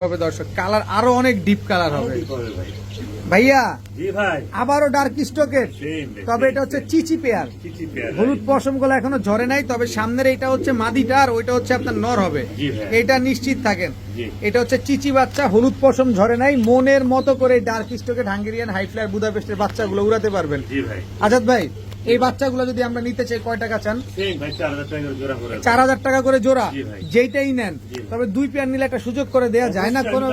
হবে দর্শক, কালার আরো অনেক ডিপ কালার হবে ভাইয়া। জি ভাই, আবারও ডার্ক স্টকের, তবে এটা হচ্ছে চিচি পেয়ার। হলুদ পশম গুলো এখনো ঝরে নাই, তবে সামনের এটা হচ্ছে মাদিটা আর ওইটা হচ্ছে আপনার নর হবে, এটা নিশ্চিত থাকেন। এটা হচ্ছে চিচি বাচ্চা, হলুদ পশম ঝরে নাই, মনের মতো করে ডার্ক স্টকের হাঙ্গেরিয়ান হাই ফ্লায়ার বুদাপেস্টের বাচ্চাগুলো উড়াতে পারবেন। আজাদ ভাই, এই বাচ্চাগুলো যদি আমরা নিতে চাই কয় টাকা চান? 4000 টাকা করে জোড়া, যেইটাই নেন। তবে দুই পেয়ার নিলে একটা সুযোগ করে দেয়া যায় না কোনো?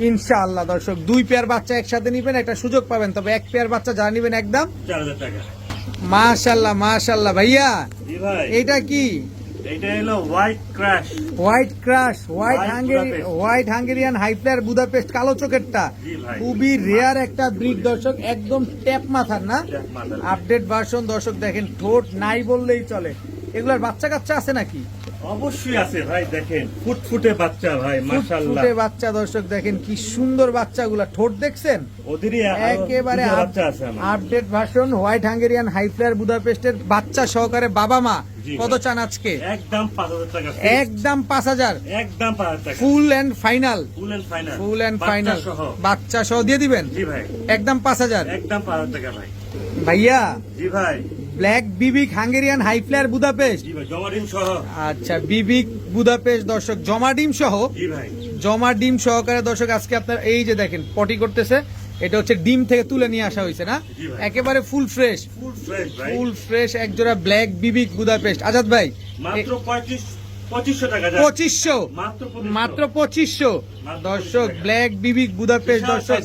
ইনশাআল্লাহ দর্শক, দুই পেয়ার বাচ্চা একসাথে নিবেন, একটা সুযোগ পাবেন। তবে এক পেয়ার বাচ্চা যারা নিবেন একদম 4000 টাকা। মাশাআল্লাহ মাশাআল্লাহ। ভাইয়া এটা কি? এটা হলো white crush, white Hungarian high flyer Budapest, কালো চোখেরটা। খুবই রেয়ার একটা ব্রিড দর্শক, একদম ট্যাপ মাথার না, আপডেট ভার্সন দর্শক। দেখেন ঠোঁট নাই বললেই চলে। এগুলার বাচ্চা কাচ্চা আছে নাকি? অবশ্যই আছে ভাই, দেখেন ফুটফুটে বাচ্চা ভাই, মাশাআল্লাহ। ফুটফুটে বাচ্চা দর্শক, দেখেন কি সুন্দর বাচ্চাগুলা, ঠোঁট দেখছেন ওদেরই একেবারে বাচ্চা আছে। Update version white Hungarian high flyer বুদাপেস্টের বাচ্চা সহকারে বাবা মা। কত চান আজকে? একদম 5000 টাকা। একদম 5000, একদম 5000 টাকা। Full and final, full and final বাচ্চা সহ দিয়ে দিবেন। জি ভাই, একদম 5000, একদম 5000 টাকা ভাই। ভাইয়া জি ভাই, ব্ল্যাক বিবিক হাঙ্গেরিয়ান হাই ফ্লায়ার বুদাপেস্ট। জি ভাই, জমা ডিম সহ। আচ্ছা, বিবিক বুদাপেস্ট দর্শক, জমা ডিম সহ। জি ভাই, জমা ডিম সহকারে দর্শক আজকে আপনার এই যে দেখেন পটি করতেছে, এটা হচ্ছে ডিম থেকে তুলে নিয়ে আসা হয়েছে না, একেবারে ফুল ফ্রেশ এক জোড়া ব্ল্যাক বিবিক বুদাপেস্ট। আজাদ ভাই মাত্র 2500 টাকা। 2500 মাত্র 2500 দর্শক, ব্ল্যাক বিবিক বুদাপেস্ট দর্শক।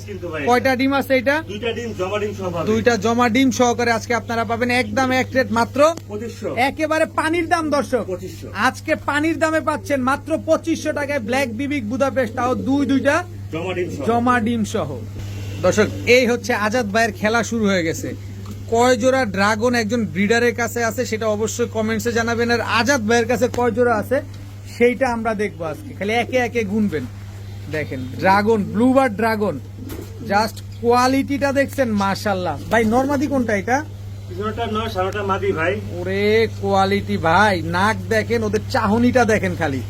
কয়টা ডিম আছে এটা? দুইটা ডিম, জমা ডিম সহ। দুইটা জমা ডিম সহকারে আজকে আপনারা পাবেন একদম এক রেট মাত্র 2500, একেবারে পানির দাম দর্শক। 2500 আজকে পানির দামে পাচ্ছেন মাত্র 2500 টাকায় ব্ল্যাক বিবিক বুদাপেস্ট, তাও দুইটা জমা ডিম সহ দর্শক। এই হচ্ছে আজাদ ভাইয়ের খেলা শুরু হয়ে গেছে। কয় জোড়া ড্রাগন একজন ব্রিডারের কাছে আছে সেটা অবশ্যই কমেন্টসে জানাবেন, আর আজাদ ভাইয়ের কাছে কয় জোড়া আছে সেইটা আমরা দেখবো আজকে। খালি একে একে গুনবেন। দেখেন ড্রাগন, ব্লুবার্ড ড্রাগন, জাস্ট কোয়ালিটিটা দেখছেন মাশাআল্লাহ। ভাই নরমাদি কোনটা এটা? মাদি ভাই। ওরে কোয়ালিটি ভাই, নাক দেখেন, ওদের চাহনিটা দেখেন খালি।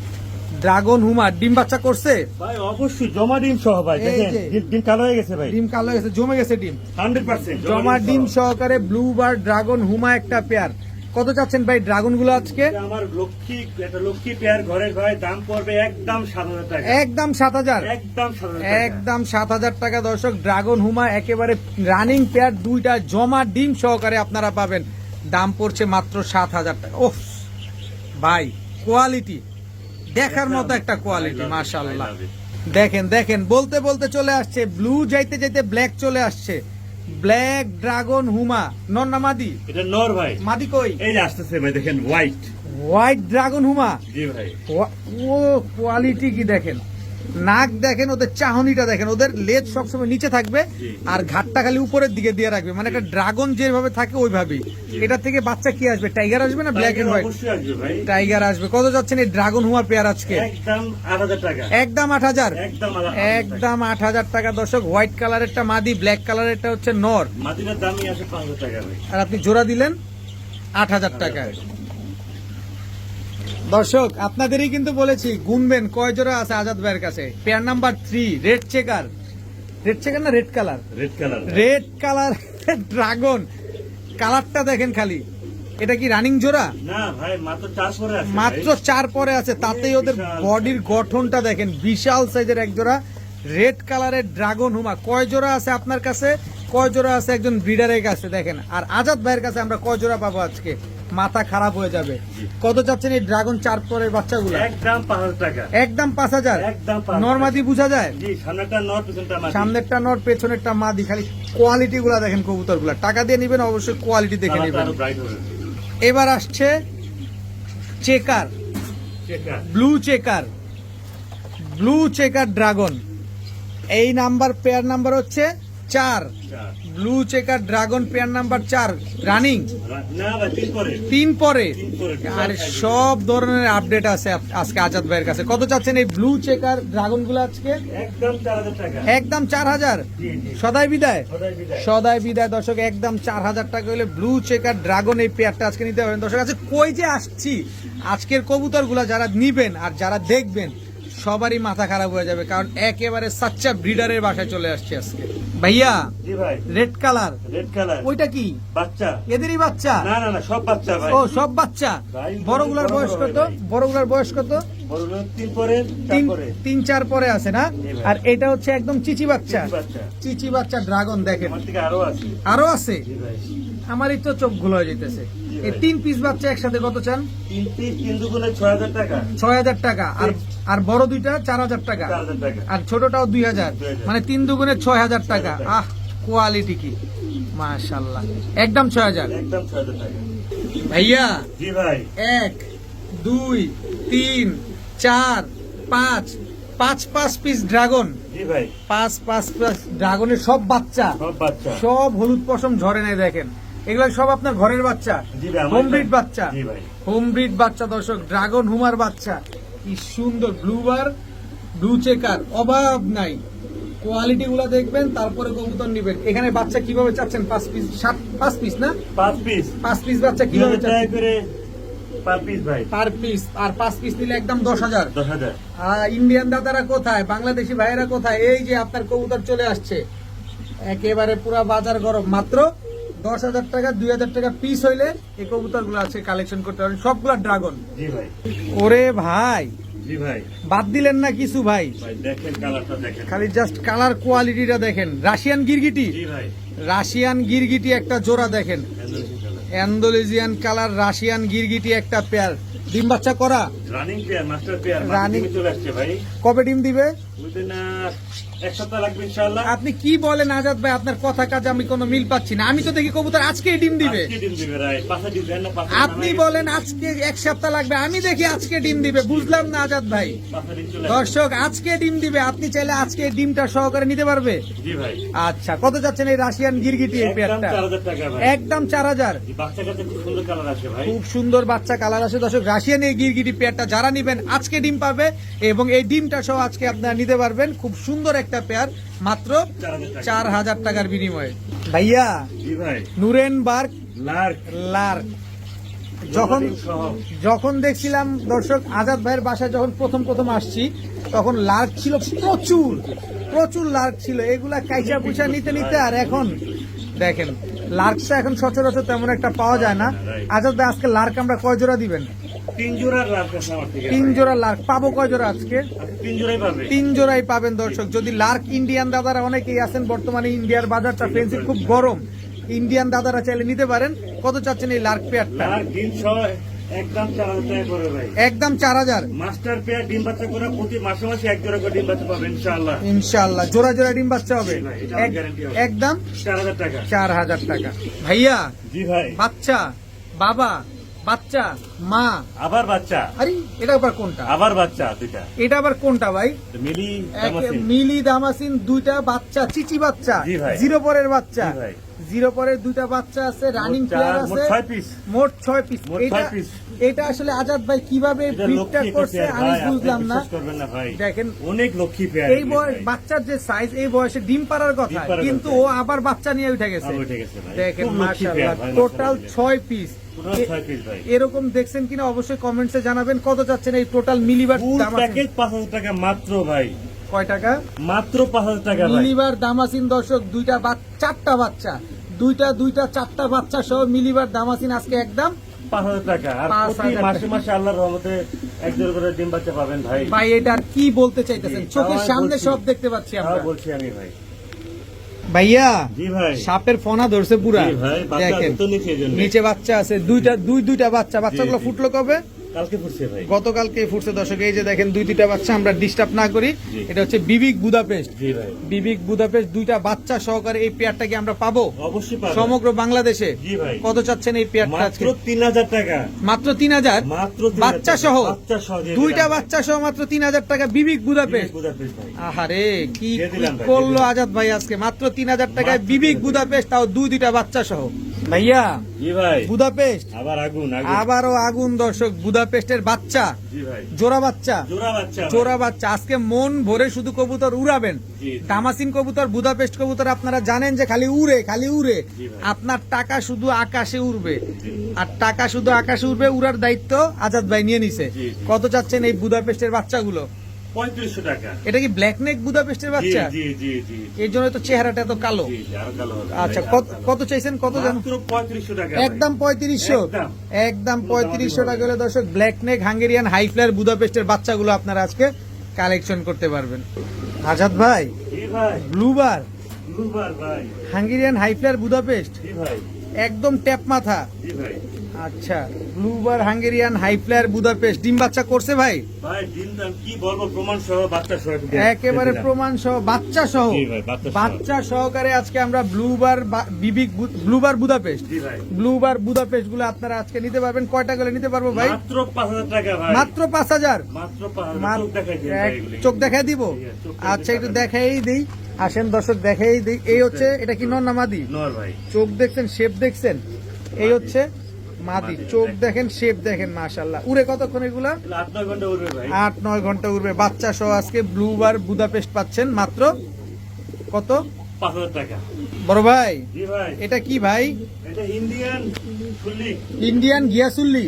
ড্রাগন হুমা ডিম বাচ্চা করছে ভাই, অবশ্যই জমা ডিম সহ ভাই। দেখেন ডিম কালো হয়ে গেছে ভাই, ডিম কালো হয়ে গেছে, জমে গেছে ডিম 100% জমা ডিম সহকারে ব্লুবার্ড ড্রাগন হুমা একটা পেয়ার। কত চাচ্ছেন ভাই ড্রাগন গুলো আজকে? আমার লক্ষ্মী পেয়ার ঘরের ভাই, দাম পড়বে একদম 7000 টাকা। একদম 7000, একদম 7000 টাকা দর্শক। ড্রাগন হুমা একেবারে রানিং পেয়ার, দুইটা জমা ডিম সহকারে আপনারা পাবেন। দাম পড়ছে মাত্র 7000 টাকা। ওহ ভাই কোয়ালিটি দেখার মতো একটা কোয়ালিটি মাশাআল্লাহ। দেখেন বলতে বলতে চলে আসছে ব্লু, যাইতে যাইতে ব্ল্যাক চলে আসছে। ব্ল্যাক ড্রাগন হুমা, নর না মাদি? এটা নর ভাই। মাদি কই? এই যে আসতেছে ভাই, দেখেন হোয়াইট ড্রাগন হুমা। জি ভাই, ও কোয়ালিটি কি দেখেন, নাক দেখেন, ওদের চাহনিটা দেখেন, ওদের লেজ সবসময় নিচে থাকবে আর ঘাটটা খালি উপরের দিকে দিয়ে রাখবে, মানে একটা ড্রাগন যেভাবে থাকে ওইভাবেই। এটা থেকে বাচ্চা কি আসবে? টাইগার আসবে না ব্ল্যাক এন্ড হোয়াইট? টাইগার আসবে। কত যাচ্ছেন এই ড্রাগন হুমা পেয়ার আজকে? একদম 8000 টাকা। একদম 8000, একদম 8000 টাকা দর্শক। হোয়াইট কালারেরটা মাদি, ব্ল্যাক কালারেরটা হচ্ছে নর। মাদিটার দামই আছে 5000 টাকা ভাই, আর আপনি জোড়া দিলেন 8000 টাকায়। দর্শক আপনাদেরই কিন্তু বলেছি গুনবেন কয় জোড়া আছে আজাদ ভাইয়ের কাছে। পেয়ার নাম্বার 3 রেড চেকার না রেড কালার ড্রাগন, কালারটা দেখেন খালি। এটা কি রানিং জোড়া? না ভাই, মাত্র 4 পরে আছে, তাতেই ওদের বডির গঠনটা দেখেন, বিশাল সাইজের এক জোড়া রেড কালারের ড্রাগন হুমা। কয় জোড়া আছে আপনার কাছে, কয় জোড়া আছে একজন ব্রিডারের কাছে দেখেন। আর আজাদ ভাইয়ের কাছে আমরা কয় জোড়া পাবো আজকে? মাথা খারাপ হয়ে যাবে। কত চাচ্ছেন এই ড্রাগন 4 পরের বাচ্চাগুলো? একদম 5000 টাকা। একদম 5000, নরমাদি বুঝা যায়? সামনেরটা নর, পেছনেরটা মাদি। খালি কোয়ালিটি গুলা দেখেন কবুতর গুলা। টাকা দিয়ে নিবেন অবশ্যই, কোয়ালিটি দেখে নিবেন। এবার আসছে চেকার, ব্লু চেকার ড্রাগন। এই পেয়ার নাম্বার হচ্ছে 4 চার। Blue checker dragon pair number 4 running না ভাই 3 পরে 3 পরে। তিন পরে। আর সব ধরনের আপডেট আছে আজকে আজাদ ভাইয়ের কাছে। কত চাচ্ছেন এই ব্লু চেকার ড্রাগন গুলো আজকে? একদম 4000 টাকা। একদম 4000। জি জি। সদাই বিদায়, সদাই বিদায়। সদাই বিদায় দর্শক। একদম 4000 টাকা হলে ব্লু চেকার ড্রাগন এই পেয়ারটা আজকে নিতে পারবেন দর্শক। আছে কই যে আসছি, আজকের কবুতরগুলা যারা নিবেন আর যারা দেখবেন সবারই মাথা খারাপ হয়ে যাবে, কারণ একেবারে সাচ্চা ব্রিডারের বাসায় চলে আসছে আজকে। ভাইয়া জি ভাই। Red colour, red colour. ওইটা কি বাচ্চা। এদেরই বাচ্চা? না না না সব বাচ্চা ভাই। ও সব বাচ্চা। ভাই, বড়গুলার বড় বয়স বড় কত? ভাই। বড়গুলার বয়স কত? বড়গুলো 3 পরে 4 পরে। 3-4 পরে আছে না? জি ভাই। আর এটা হচ্ছে একদম চিচি বাচ্চা। চিচি বাচ্চা। চিচি বাচ্চা ড্রাগন দেখেন, আমার থেকে আরো আছে। আরো আছে। জি ভাই। আমারই তো চোখ গুলো হয়ে যেতেছে। এই 3 পিস বাচ্চা একসাথে কত চান? 3 পিস 3 দুগুণে 6000 টাকা। 6000 টাকা। আর বড় দুইটা 4000 টাকা। 4000 টাকা। আর ছোটটাও 2000, 2000 মানে 3 দুগুণে 6000 টাকা। 6000 টাকা। আহ কোয়ালিটি কি মাশাআল্লাহ। একদম 6000। একদম 6000 টাকা। ভাইয়া জি ভাই। 1 2 3 4 5 পিস ড্রাগন। জি ভাই। 5 ড্রাগনের সব বাচ্চা, সব বাচ্চা। সব হলুদ পশম ঝরে নাই দেখেন। এগুলো সব আপনার ঘরের বাচ্চা, জি ভাই, আমার হোম ব্রিড এটা- বাচ্চা। জি ভাই। হোম ব্রিড বাচ্চা দর্শক, ড্রাগন হুমার বাচ্চা। কি সুন্দর ব্লুবার, ব্লু চেকার, অভাব নাই। কোয়ালিটি গুলা দেখবেন, তারপরে কবুতর নিবেন। এখানে বাচ্চা কিভাবে চাচ্ছেন? 5 পিস, 5 পিস না? 5 পিস। 5 পিস বাচ্চা কিভাবে 2000 টাকা চাচ্ছেন? করে পার পিস ভাই। Per piece. আর 5 পিস নিলে একদম 10,000। 10000। ইন্ডিয়ান দাদারা কোথায়, বাংলাদেশি ভাইয়েরা কোথায়? এই যে আপনার কবুতর চলে আসছে, একেবারে পুরা বাজার গরম। মাত্র 10,000 টাকা, 2000 টাকা পিস হইলে এই কবুতর গুলো আছে কালেকশন করতে পারেন, সবগুলা ড্রাগন। জি ভাই। ওরে ভাই, জি ভাই। বাদ দিলেন না কিছু ভাই? ভাই দেখেন কালারটা দেখেন। খালি জাস্ট কালার কোয়ালিটিটা দেখেন। রাশিয়ান গিরগিটি, জি ভাই। রাশিয়ান গিরগিটি একটা জোড়া দেখেন। এন্ডোনেশিয়ান কালার। অ্যান্ডোলেজিয়ান কালার রাশিয়ান গিরগিটি একটা পেয়ার। ডিম বাচ্চা করা? Running pair, master pair. Running- running চলে আসছে ভাই। কবে ডিম দিবে? উইদিন 1 সপ্তাহ লাগবে ইনশাআল্লাহ। আপনি কি বলেন আজাদ ভাই? আপনার কথা কাজে আমি কোনো মিল পাচ্ছি না। আমি তো দেখি কবুতর আজকেই ডিম দিবে। আজকে ডিম দিবে রাই। পাঁচটা ডিম দেন না, পাঁচটা আপনি বলেন আজকে 1 সপ্তাহ লাগবে, আমি দেখি আজকে ডিম দিবে। বুঝলাম না আজাদ ভাই। পাঁচটা ডিম চলে আসছে। দর্শক আজকে ডিম দিবে, আপনি চাইলে আজকে ডিমটা সহকারে নিতে পারবে। জি ভাই। আচ্ছা, কত যাচ্ছেন এই রাশিয়ান গিরগিটি এই একদম পেয়ারটা? 4000 টাকা ভাই। একদম 4000। জি, বাচ্চা কাছে খুব সুন্দর কালার আছে ভাই। খুব সুন্দর বাচ্চা কালার আছে দর্শক। রাশিয়ান এই গিরগিটি পেয়ারটা যারা নিবেন আজকে ডিম পাবে, এবং এই ডিমটা সহ আজকে আপনারা নিতে পারবেন। খুব সুন্দর একটা পেয়ার, মাত্র 4000 টাকার বিনিময়ে। ভাইয়া জি ভাই। নুরেনবার্গ লার্ক লার্ক, যখন সহ। যখন দেখছিলাম দর্শক আজাদ ভাইয়ের বাসায় যখন প্রথম আসছি, তখন লার্ক ছিল প্রচুর প্রচুর লার্ক ছিল। এগুলা কাইচা পুচা নিতে নিতে আর এখন দেখেন লার্কটা এখন সচরাচর তেমন একটা পাওয়া যায় না। আজাদ ভাই আজকে লার্ক আমরা কয় জোড়া দিবেন? 3 জোড়ার লার্ক আছে আমার থেকে। 3 জোড়া লার্ক পাবো। কয় জোড়া আজকে? 3 জোড়াই পাবে। 3 জোড়াই পাবেন দর্শক। যদি লার্ক ইন্ডিয়ান দাদারা অনেকেই আছেন, বর্তমানে ইন্ডিয়ার বাজারটা ফেন্সি খুব গরম, ইন্ডিয়ান দাদারা চাইলে নিতে পারেন। কত চাচ্ছেন এই লার্ক পেয়ারটা? লার্ক ডিম সহ একদম 4000 টাকা করে ভাই। একদম 4000। মাস্টার পেয়ার ডিম বাচ্চা করে প্রতি মাসে মাসে 1 জোড়া করে ডিম বাচ্চা পাবেন ইনশাআল্লাহ। ইনশাআল্লাহ জোড়া জোড়া ডিম বাচ্চা হবে। জি ভাই, এটা আমার guarantee হবে। একদম 4000 টাকা। 4000 টাকা। ভাইয়া জি ভাই। বাচ্চা, বাবা, বাচ্চা, মা, আবার বাচ্চা। আরে এটা আবার কোনটা? আবার বাচ্চা দুইটা। এটা আবার কোনটা ভাই? মিলি দামাসিন। মিলি দামাসিন, দুইটা বাচ্চা, চিচি বাচ্চা, জি ভাই। 0 পরের বাচ্চা। জি ভাই। 0 পরের দুইটা বাচ্চা আছে, রানিং মোট প্লেয়ার মোট আছে। 6 পিস। মোট 6 পিস। মোট এটা 6 পিস। এটা আসলে আজাদ ভাই কিভাবে এটা ব্রিডটা লক্ষ্মী করছে পেয়ার আমি ভাই, আপনি বুঝলাম না। বিশ্বাস করবেন না ভাই। দেখেন অনেক লক্ষ্মী পেয়ার। এই বয়স বাচ্চার যে সাইজ, এই বয়সে ডিম পাড়ার কথা, ডিম পাড়ার কিন্তু কথা। ও আবার বাচ্চা নিয়ে উঠে গেছে। আবার উঠে গেছে ভাই। দেখেন খুব লক্ষ্মী মাশাআল্লাহ, পেয়ার ভাই, টোটাল মাশাআল্লাহ। 6 পিস। পুরো 6 পিস ভাই। এরকম দেখছেন কিনা অবশ্যই কমেন্টসে জানাবেন। কত চাচ্ছেন এই টোটাল মিলিবার ফুল দামাসিন? প্যাকেজ 5000 টাকা মাত্র ভাই। কয় টাকা? মাত্র 5000 টাকা ভাই। মিলিবার দামাসিন দর্শক, দুইটা চারটা বাচ্চা, দুইটা 4টা বাচ্চা সহ মিলিবার দামাসিন আজকে একদম 5000 টাকা। আর 5000 প্রতি টাকা। মাসে মাসে আল্লাহর রহমতে 1 জোড়া করে ডিম বাচ্চা পাবেন ভাই। ভাই এটা আর কি বলতে চাইতেছেন? জি, চোখের তাও সামনে বলছি। সব দেখতে পাচ্ছি আমরা। হ্যাঁ বলছি আমি ভাই। ভাইয়া জি ভাই। সাপের ফনা ধরছে পুরা। জি ভাই, বাচ্চা দেখেন তো নিচে এজন্য। নিচে বাচ্চা আছে, দুইটা বাচ্চা। বাচ্চাগুলো জি। ফুটলো কবে? কালকে ফুটছে ভাই। গতকালকে ফুটছে দর্শক। এই যে দেখেন 2টা বাচ্চা, আমরা ডিস্টার্ব না করি। জি। এটা হচ্ছে বিবিক বুদাপেস্ট। জি ভাই। বিবিক বুদাপেস্ট 2টা বাচ্চা সহকারে এই পেয়ারটা কি আমরা পাবো অবশ্যই পাবেন। সমগ্র বাংলাদেশে? জি ভাই। কত চাচ্ছেন এই পেয়ারটা আজকে? মাত্র 3000 টাকা। মাত্র 3000? মাত্র 3000 বাচ্চা টাকা। সহ? বাচ্চা সহ দিয়ে 2টা দিলাম। বাচ্চা সহ মাত্র 3000 টাকা বিবিক বুদাপেস্ট। বুদাপেস্ট ভাই। আহারে কি দিয়ে দিলাম ভাই, করলো দিয়ে দিলাম। আজাদ ভাই আজকে মাত্র 3000 টাকায় মাত্র বিবিক 3000 বুদাপেস্ট, তাও 2টা বাচ্চা সহ। ভাইয়া জি ভাই। বুদাপেস্ট আবার আগুন আগুন। আবারও আগুন দর্শক। বুদাপেস্টের বাচ্চা, জি ভাই। জোড়া বাচ্চা, জোড়া বাচ্চা ভাই। জোড়া বাচ্চা। আজকে মন ভরে শুধু কবুতর উড়াবেন। জি। দামাসিন কবুতর, বুদাপেস্ট কবুতর আপনারা জানেন যে খালি উড়ে খালি উড়ে। জি ভাই। আপনার টাকা শুধু আকাশে উড়বে, জি। আর টাকা শুধু আকাশে উড়বে, উড়ার দায়িত্ব আজাদ ভাই নিয়ে নিছে। জি, জি। কত চাচ্ছেন এই বুদাপেস্টের বাচ্চাগুলো? 3500 টাকা। এটা কি ব্ল্যাক নেক বুদাপেস্টের বাচ্চা? জি জি জি। এর জন্য তো চেহারাটা এত কালো। জি, আরো কালো হবে। আচ্ছা, ভাই, কত আরো কালো। কত চাইছেন? কত জানো? মাত্র 3500 টাকা। একদম 3500। একদম। একদম 3500 টাকা হলে দর্শক black neck Hungarian high flyer বুদাপেস্টের বাচ্চাগুলো আপনারা আজকে কালেকশন করতে পারবেন। আজাদ ভাই জি ভাই। ব্লুবার ব্লুবার ভাই। হাঙ্গেরিয়ান হাই ফ্লায়ার বুদাপেস্ট জি ভাই। একদম ট্যাপ মাথা। জি ভাই। আচ্ছা, ব্লুবার হাঙ্গেরিয়ান হাই ফ্লায়ার বুদাপেস্ট ডিম বাচ্চা করছে ভাই? ভাই দিন দাম কি বলবো, প্রমাণ সহ বাচ্চা সহ একেবারে প্রমাণ সহ বাচ্চা সহ। জি ভাই, বাচ্চা সহ। বাচ্চা সহকারে আজকে আমরা ব্লুবার বিবিক ব্লুবার বুদাপেস্ট, জি ভাই। ব্লুবার বুদাপেস্ট গুলো আপনারা আজকে নিতে পারবেন। কয়টা করে নিতে পারবো ভাই? মাত্র 5000 টাকা ভাই। মাত্র 5000। মাত্র 5000। চোখ দেখাই দিন ভাই এগুলি। চোখ দেখাই দিব? চোখ আচ্ছা, একটু দেখাই দিই। আসেন দর্শক, দেখাই দিই। এই হচ্ছে, এটা কি নর না মাদি? নর ভাই। চোখ দেখছেন, শেপ দেখছেন? এই হচ্ছে মাদি। মাদি, চোখ দেখেন। দেখেন, শেপ দেখেন, মাশাআল্লাহ। উড়ে কতক্ষণ এগুলা? 8-9 ঘন্টা উঠবে ভাই। 8-9 ঘন্টা উড়বে। বাচ্চা সহ আজকে ব্লুবার বুদাপেস্ট পাচ্ছেন মাত্র কত? 5000 টাকা। বড় ভাই জি ভাই। এটা কি ভাই? এটা ইন্ডিয়ান ফুল্লি। ইন্ডিয়ান গিয়াসুল্লি।